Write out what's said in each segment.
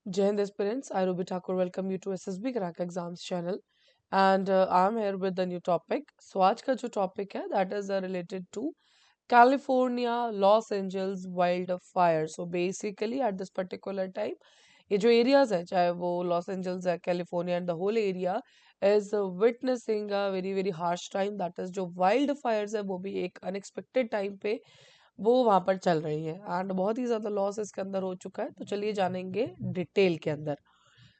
Jai Hind aspirants, I Ruby Thakur welcome you to SSB Crack Exams channel and I'm here with the new topic. So आज का जो topic है that is related to California, Los Angeles wildfire. So basically at this particular time ये जो areas है चाहे वो Los Angeles है California and the whole area is witnessing a very harsh time that is जो wildfires है वो भी एक unexpected time पे वो वहां पर चल रही है एंड बहुत ही ज्यादा लॉस इसके अंदर हो चुका है तो चलिए जानेंगे डिटेल के अंदर।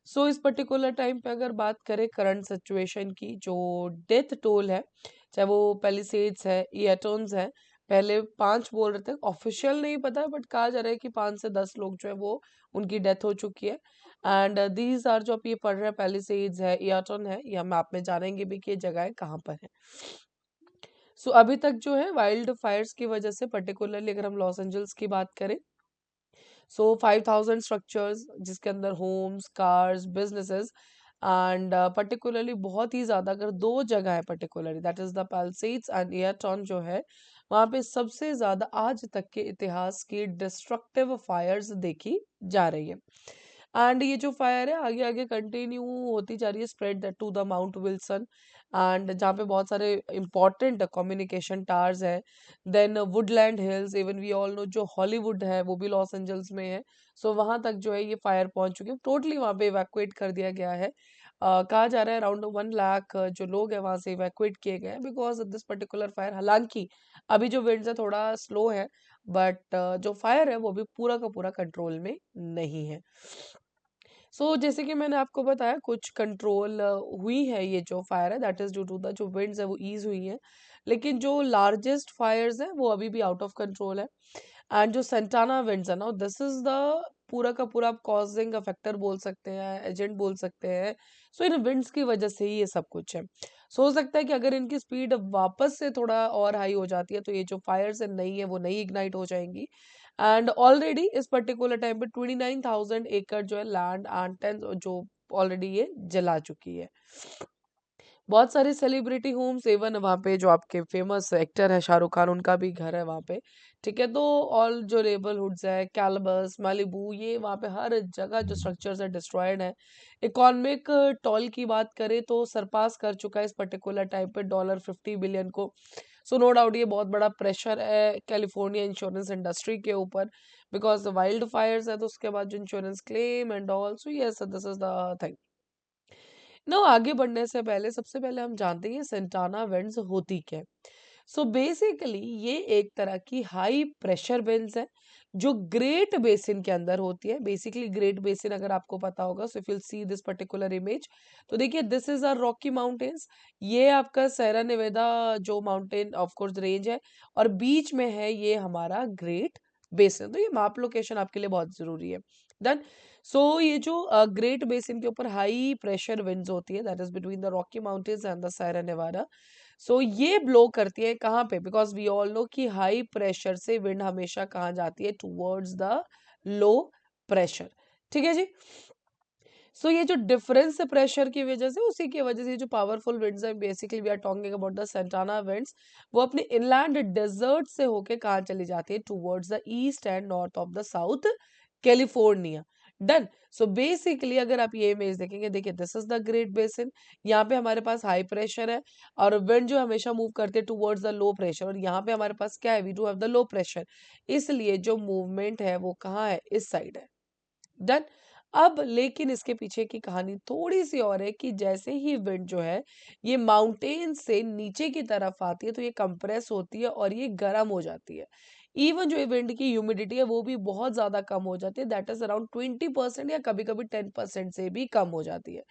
सो इस पर्टिकुलर टाइम पे अगर बात करें करंट सिचुएशन की जो डेथ टोल है चाहे वो पेलिसेड्स है एटॉन्स है पहले 5 बोल रहे थे ऑफिशियल नहीं पता बट कहा जा रहा है कि 5 से 10 लोग जो है वो उनकी डेथ हो चुकी है एंड दीज आर जो आप ये पढ़ रहे हैं पेलिसेड्स है एटॉन है या मैप में जानेंगे भी कि ये जगह कहाँ पर है। सो अभी तक जो है वाइल्ड फायर्स की वजह से पर्टिकुलरली अगर हम लॉस एंजल्स की बात करें सो 5,000 स्ट्रक्चर्स जिसके अंदर homes cars businesses and particularly बहुत ही ज्यादा अगर दो जगह है particularly that is the Palisades and Eaton जो है वहां पे सबसे ज्यादा आज तक के इतिहास की डिस्ट्रक्टिव फायर्स देखी जा रही है एंड ये जो फायर है आगे आगे कंटिन्यू होती जा रही है spread to the Mount Wilson and जहाँ पे बहुत सारे इंपॉर्टेंट कम्युनिकेशन टावर्स है then Woodland Hills even we all know जो हॉलीवुड है वो भी लॉस एंजल्स में है। सो वहां तक जो है ये फायर पहुंच चुकी है टोटली वहां पे इवैक्यूएट कर दिया गया है। कहा जा रहा है अराउंड 1 लाख जो लोग हैं वहां से इवैक्यूएट किए गए हैं because of this particular fire. हालांकि अभी जो विंड्स है थोड़ा स्लो है बट जो फायर है वो भी पूरा का पूरा कंट्रोल में नहीं है। जैसे कि मैंने आपको बताया कुछ कंट्रोल हुई है ये जो फायर है that is due to the जो विंड्स है वो ईज हुई है लेकिन जो लार्जेस्ट फायर्स है वो अभी भी आउट ऑफ कंट्रोल है एंड जो सेंटाना विंड्स है ना दिस इज द पूरा का पूरा आप कॉजिंग फैक्टर बोल सकते हैं एजेंट बोल सकते हैं। सो इन विंड्स की वजह से ही ये सब कुछ है। हो सकता है कि अगर इनकी स्पीड वापस से थोड़ा और हाई हो जाती है तो ये जो फायर्स है नहीं है वो नहीं इग्नाइट हो जाएंगी एंड ऑलरेडी इस पर्टिकुलर टाइम पे 29,000 एकड़ जो है लैंड एंड टेन जो ऑलरेडी ये जला चुकी है। बहुत सारे सेलिब्रिटी होम्स इवन वहाँ पे जो आपके फेमस एक्टर है शाहरुख खान उनका भी घर है वहाँ पे। ठीक है तो ऑल जो नेबरहुड्स है कैलबस मालिबू ये वहाँ पे हर जगह जो स्ट्रक्चर्स है डिस्ट्रॉयड है। इकोनॉमिक टॉल की बात करें तो सरपास कर चुका है इस पर्टिकुलर टाइम पे $50 बिलियन को। सो नो डाउट ये बहुत बड़ा प्रेशर है कैलिफोर्निया इंश्योरेंस इंडस्ट्री के ऊपर बिकॉज वाइल्ड फायर्स है तो उसके बाद जो insurance claim and all so yes this is the thing. No आगे बढ़ने से पहले सबसे पहले हम जानते हैं सेंटाना विंड्स होती क्या है। बेसिकली ये एक तरह की हाई प्रेशर विंड्स है जो ग्रेट बेसिन के अंदर होती है। बेसिकली ग्रेट बेसिन अगर आपको पता होगा so if you see this particular image तो देखिए this is our Rocky Mountains. ये आपका सेरा नेवेदा जो माउंटेन ऑफ कोर्स रेंज है और बीच में है ये हमारा ग्रेट बेसिन। तो ये मैप लोकेशन आपके लिए बहुत जरूरी है। देन ये जो ग्रेट बेसिन के ऊपर हाई प्रेशर विंड्स होती है that is between the Rocky mountains and the Saira Nevada. ये ब्लो करती है कहाँ पे बिकॉज वी ऑल नो कि हाई प्रेशर से विंड हमेशा कहाँ जाती है टुवर्ड्स द लो प्रेशर। ठीक है जी। ये जो डिफरेंस है प्रेशर की वजह से उसी की वजह से जो पावरफुल विंड्स है basically we are talking about the Santa Ana winds वो अपने इनलैंड डेजर्ट से होके कहाँ चली जाती है towards the east and north of the south California. Done. Basically अगर आप ये इमेज देखेंगे देखिए this is the great basin. यहाँ पे हमारे पास हाई प्रेशर है और विंड जो हमेशा मूव करते हैं टुवर्ड्स द लो प्रेशर और यहाँ पे हमारे पास क्या है we do have the low pressure इसलिए जो मूवमेंट है वो कहाँ है इस साइड है। डन। अब लेकिन इसके पीछे की कहानी थोड़ी सी और है कि जैसे ही विंड जो है ये माउंटेन से नीचे की तरफ आती है तो ये कंप्रेस होती है और ये गर्म हो जाती है। इवन जो ये विंड की ह्यूमिडिटी है वो भी बहुत ज्यादा कम हो जाती है दैट इज अराउंड 20% या कभी कभी 10% से भी कम हो जाती है।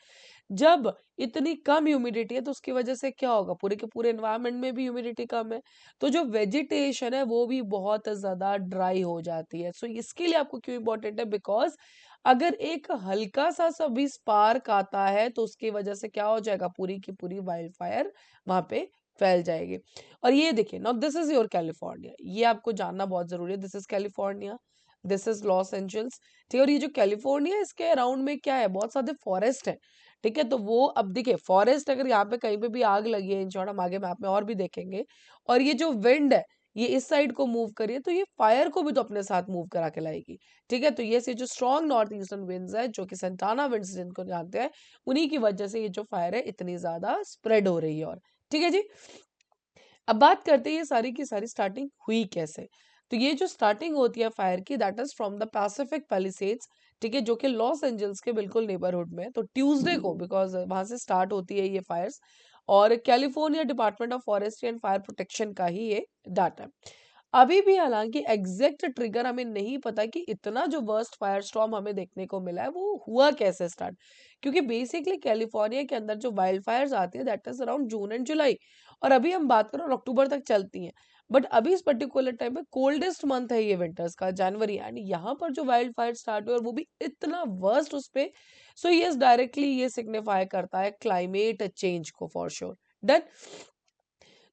जब इतनी कम ह्यूमिडिटी है तो उसकी वजह से क्या होगा पूरे के पूरे एनवायरनमेंट में भी ह्यूमिडिटी कम है तो जो वेजिटेशन है वो भी बहुत ज्यादा ड्राई हो जाती है। इसके लिए आपको क्यों इंपॉर्टेंट है बिकॉज अगर एक हल्का सा भी स्पार्क आता है तो उसकी वजह से क्या हो जाएगा पूरी की पूरी वाइल्ड फायर वहां पे फैल जाएगी। और ये देखिए now this is your California ये आपको जानना बहुत जरूरी है this is California this is Los Angeles. ठीक है और ये जो कैलिफोर्निया है इसके अराउंड में क्या है बहुत सारे फॉरेस्ट है। ठीक है तो वो अब देखिए फॉरेस्ट अगर यहाँ पे कहीं पे भी आग लगी है इन शॉर्ट हम आगे मैप में और भी देखेंगे और ये जो विंड है ये इस साइड को मूव करिए, तो ये फायर को भी तो अपने साथ मूव करा के लाएगी। ठीक है, तो ये से जो स्ट्रॉन्ग नॉर्थ ईस्टर्न विंड्स है, जो कि सेंटाना विंड्स जिनको जानते हैं, उन्हीं की वजह से ये जो फायर है इतनी ज्यादा स्प्रेड हो रही है। और ठीक है जी, अब बात करते हैं ये सारी की सारी स्टार्टिंग हुई कैसे। तो ये जो स्टार्टिंग होती है फायर की, that is from the Pacific Palisades, ठीक है, जो कि लॉस एंजल्स के बिल्कुल नेबरहुड में है। तो ट्यूसडे को, बिकॉज वहां से स्टार्ट होती है ये फायर्स, और California department of forestry and fire protection का ही ये डाटा है। अभी भी हालांकि एग्जैक्ट ट्रिगर हमें नहीं पता कि इतना जो वर्स्ट फायर स्टॉर्म हमें देखने को मिला है वो हुआ कैसे स्टार्ट, क्योंकि बेसिकली कैलिफोर्निया के अंदर जो वाइल्ड फायर्स आती है that is around June and July, और अभी हम बात करें अक्टूबर तक चलती हैं। बट अभी इस पर्टिकुलर टाइम पे कोल्डेस्ट मंथ है ये विंटर्स का, जनवरी, एंड यहाँ पर जो वाइल्ड फायर स्टार्ट हुए और वो भी इतना वर्स्ट उस पे, सो यस डायरेक्टली ये सिग्निफाई करता है क्लाइमेट चेंज को फॉर श्योर। डन।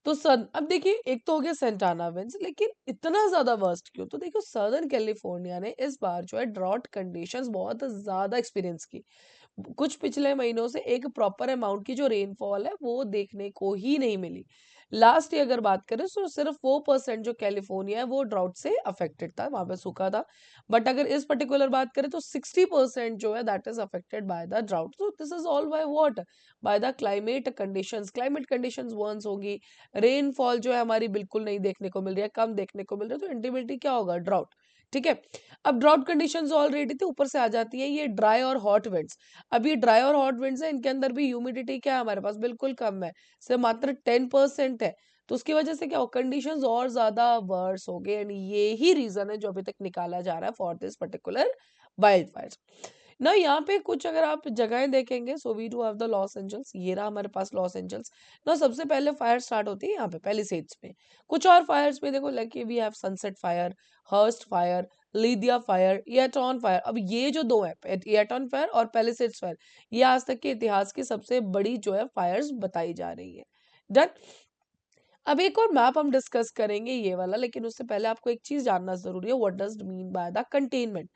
तो अब देखिए, एक तो हो गया सेंटाना विंड्स, लेकिन इतना ज्यादा वर्स्ट क्यों? तो देखो, सदर्न कैलिफोर्निया ने इस बार जो है ड्रॉट कंडीशंस बहुत ज्यादा एक्सपीरियंस की। कुछ पिछले महीनों से एक प्रॉपर अमाउंट की जो रेनफॉल है वो देखने को ही नहीं मिली। लास्ट ईयर अगर बात करें तो सिर्फ 4% जो कैलिफोर्निया है वो ड्राउट से अफेक्टेड था, वहां पे सूखा था। बट अगर इस पर्टिकुलर बात करें तो 60% जो है that is affected by the drought. So this is all by what? By the climate conditions. Climate conditions worse होगी, रेनफॉल जो है हमारी बिल्कुल नहीं देखने को मिल रही है, कम देखने को मिल रहा है, तो अल्टीमेटली क्या होगा? ड्राउट। ठीक है, अब ड्राउट कंडीशंस ऑलरेडी थी, ऊपर से आ जाती है ये ड्राई और हॉट विंड्स। अब ये ड्राई और हॉट विंड्स है, इनके अंदर भी ह्यूमिडिटी क्या है हमारे पास? बिल्कुल कम है, सिर्फ मात्र 10% है। तो उसकी वजह से क्या हो, कंडीशंस और ज्यादा वर्स हो गए, एंड ये ही रीजन है जो अभी तक निकाला जा रहा है for this particular wild fire ना। यहाँ पे कुछ अगर आप जगहें देखेंगे, so we do have the Los Angeles, ये रहा हमारे पास लॉस एंजल्स ना। सबसे पहले फायर स्टार्ट होती है यहाँ पे पैलिसेड्स में। कुछ और फायर्स में देखो, like we have sunset fire, Hurst fire, Lidia fire, Eaton fire. अब ये जो दो है, एटॉन फायर और पैलिसेड्स फायर, ये आज तक के इतिहास की सबसे बड़ी जो है फायर्स बताई जा रही है। डन। अब एक और मैप हम डिस्कस करेंगे ये वाला, लेकिन उससे पहले आपको एक चीज जानना जरूरी है, what does mean by the containment.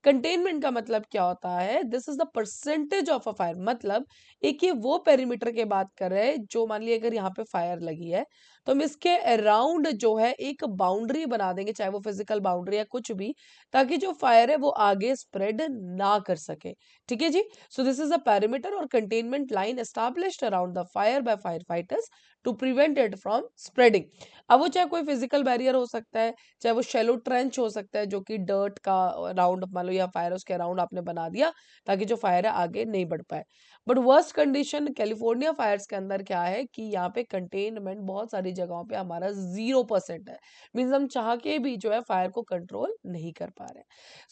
Containment का मतलब क्या होता है? This is the percentage of a fire. मतलब एक ये वो पेरीमीटर की बात कर रहे हैं, जो मान लिया अगर यहाँ पे फायर लगी है तो हम इसके अराउंड जो है एक बाउंड्री बना देंगे, चाहे वो फिजिकल बाउंड्री या कुछ भी, ताकि जो फायर है वो आगे स्प्रेड ना कर सके। ठीक है जी, so this is a perimeter और containment line established around the fire by fire fighters to prevent it from spreading. अब वो चाहे कोई फिजिकल बैरियर हो सकता है, चाहे वो शैलो ट्रेंच हो सकता है, जो कि डर्ट का राउंड मान लो या फायर उसके अराउंड आपने बना दिया ताकि जो फायर है आगे नहीं बढ़ पाए। But worst condition California fires के अंदर क्या है कि यहाँ पे कंटेनमेंट बहुत सारी जगहों पे हमारा 0% है। मीन्स हम चाह के भी जो है फायर को कंट्रोल नहीं कर पा रहे।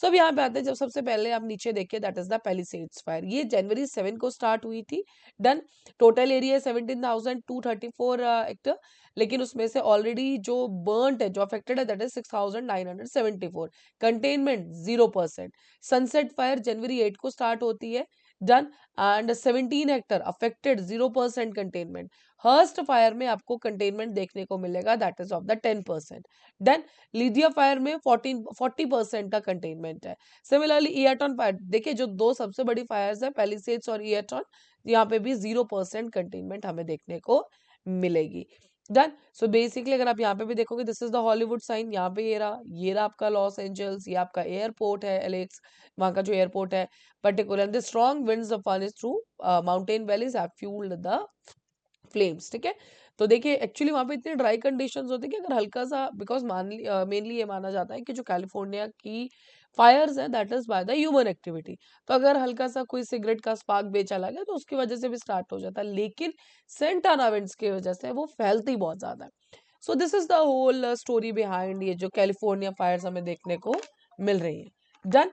सो अब यहाँ पे आते हैं, जब सबसे पहले आप नीचे देखिए, that is the Palisades fire. ये जनवरी 7 को स्टार्ट हुई थी। डन। टोटल एरिया 17,234 हेक्टर, लेकिन उसमें से ऑलरेडी जो बर्न्ट है, जो अफेक्टेड है, that is 6,974। Containment 0%। Sunset fire जनवरी 8 को स्टार्ट होती है। Done. And 17 hectare affected, 0% containment. Hurst fire में आपको कंटेनमेंट देखने को मिलेगा, that is of the 10%। Done. Lidia fire में 40% का कंटेनमेंट है। सिमिलरली ईयरटॉन फायर, देखिए जो दो सबसे बड़ी फायर्स है पैलिसेड्स और ईयरटॉन, यहाँ पे भी 0% कंटेनमेंट हमें देखने को मिलेगी। डन। सो बेसिकली अगर आप यहाँ पे भी देखोगे, this is the Hollywood sign. यहाँ पे ये रहा आपका लॉस एंजल्स, ये आपका एयरपोर्ट है एलेक्स, वहाँ का जो एयरपोर्ट है particular. The strong winds of furnace through mountain valleys have fuelled the flames. ठीक है, तो देखिए एक्चुअली वहां पे इतनी ड्राई कंडीशंस होती है कि अगर हल्का सा, बिकॉज मेनली ये माना जाता है कि जो कैलिफोर्निया की फायर्स है that is by the human activity. तो अगर हल्का सा कोई सिगरेट का स्पार्क बेचा लगा तो उसकी वजह से भी स्टार्ट हो जाता है, लेकिन सेंट आना विंड्स की वजह से वो फैलती बहुत ज्यादा है। So this is the whole story behind ये जो कैलिफोर्निया फायर्स हमें देखने को मिल रही है। डन।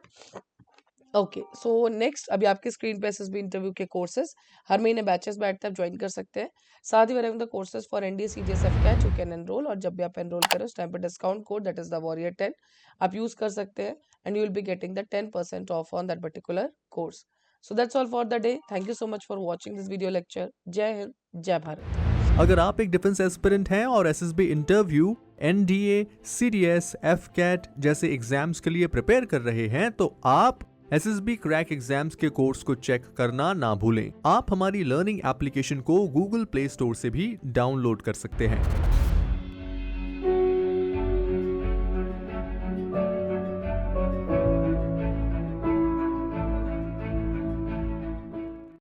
ओके, सो नेक्स्ट, अभी आपकी स्क्रीन पे एसएसबी इंटरव्यू के कोर्सेज हर महीने बैचेस बैठते हैं, आप ज्वाइन कर सकते हैं। साथ ही the courses for NDA CDS AFCAT you can enroll, और जब भी आप एनरोल करें उस टाइम पे discount code that is the warrior 10 आप यूज कर सकते हैं, and you will be getting the 10% off on that particular course. So that's all for the day. Thank you so much for watching this video lecture. जय हिंद, जय भारत। अगर आप एक defence aspirant हैं और SSB interview, NDA, CDS, AFCAT जैसे exams के लिए प्रिपेयर कर रहे हैं, तो आप एसएसबी क्रैक एग्जाम्स के कोर्स को चेक करना ना भूलें। आप हमारी लर्निंग एप्लीकेशन को गूगल प्ले स्टोर से भी डाउनलोड कर सकते हैं।